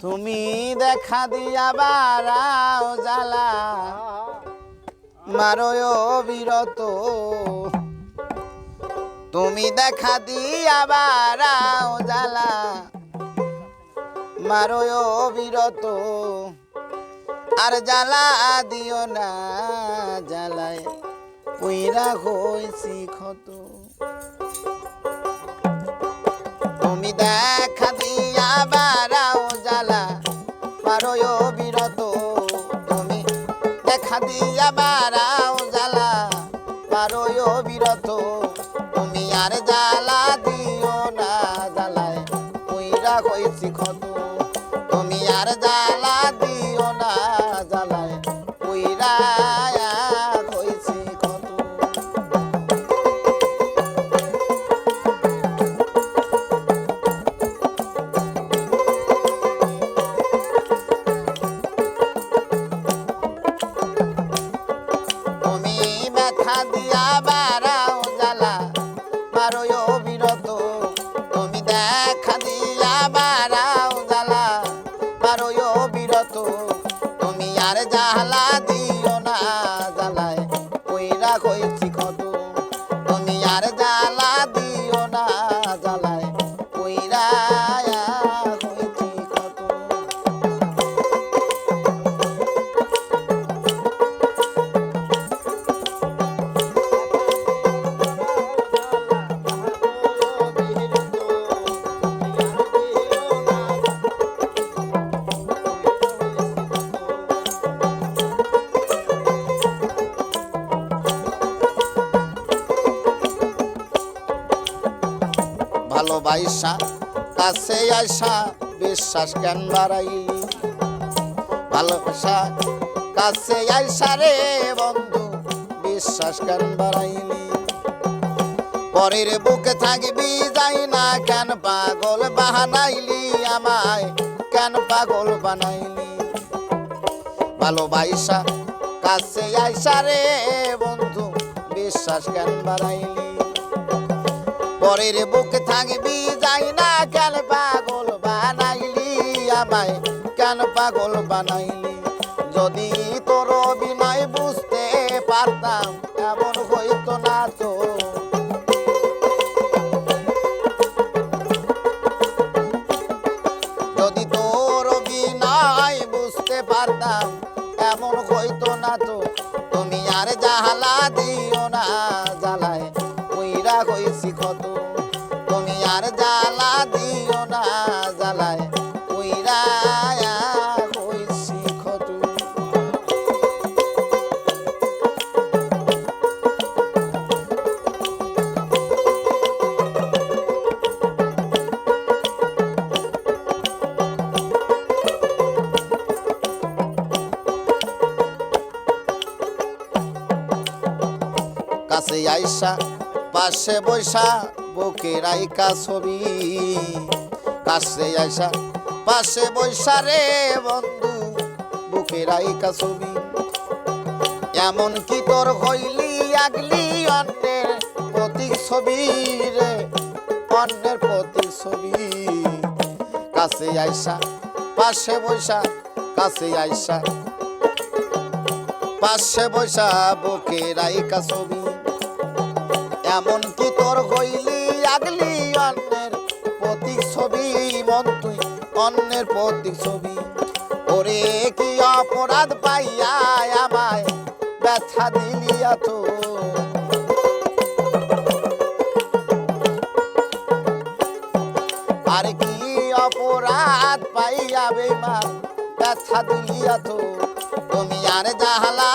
তুমি দেখা দিয়া বারাও জ্বালা মারয় বিরত তুমি দেখা দিয়া বারাও জ্বালা মারয় বিরত আর জ্বালা দিও না জ্বালায় কইরা হইছি ক্ষত তুমি দেখা দিয়া বারাও জ্বালা মারয় বিরত তুমি দেখা দিয়া বারাও জ্বালা মারয় বিরত তুমি আর জ্বালা দিও না জ্বালায় কইরা হইছি ক্ষত তুমি আর জ্বালা দিও না জ্বালায় কইরা হইছি ক্ষত তুমি ব্যথা দিয়া বারাও জ্বালা মারয় বিরত তুমি দেখা দিয়া বারাও জ্বালা মারয় বিরত তুমি আর জ্বালা দিও না জ্বালায় কইরা হইছি ক্ষত তুমি আর জ্বালা দিও না জ্বালায় কইরা হইছি ক্ষত ভালোবাসা কাছে আইসা বিশ্বাস কেন বাড়াইলি ভালোবাসা কাছে আইসা রে বন্ধু বিশ্বাস কেন বাড়াইলি পরের বুকে থাকবি যাই না কেন পাগল বানাইলি আমায় কেন পাগল বানাইলি ভালোবাসা কাছে আইসা রে বন্ধু বিশ্বাস কেন বাড়াইলি পরের বুকে থাকবি যাই না কেন পাগল বানাইলি আমায় কেন পাগল বানাইলি যদি তোর অভিনয় বুঝতে পারতাম এমন হইতো না তো যদি তোর অভিনয় বুঝতে পারতাম এমন হইতো না তো তুমি আর জ্বালা দিও না জ্বালায় কইরা হইছি ক্ষত তুমি আর জ্বালা দিও না জ্বালায় কইরা হইছি ক্ষত কাছে আইসা পাশে বৈশা বুকে রাইকা ছবি কাছে আইসা পাশে বৈশা রে বন্ধু বুকে রাইকা ছবি এমন কি তোর হইলি আগলি অন্যের প্রতীক ছবি রে অন্যের প্রতীক ছবি কাছে আইসা পাশে বৈশা কাছে আইসা পাশে বৈশা বুকে রাইকা ছবি এমন কি তোর হইলি আগলি অন্যের প্রতীক ছবি মন তুই অন্যের প্রতীক ছবি ওরে কি অপরাধ পাইয়া আমায় ব্যথা দিলি এত আর কি অপরাধ পাইয়া বেমান ব্যথা দিলি এত তুমি আর জ্বালা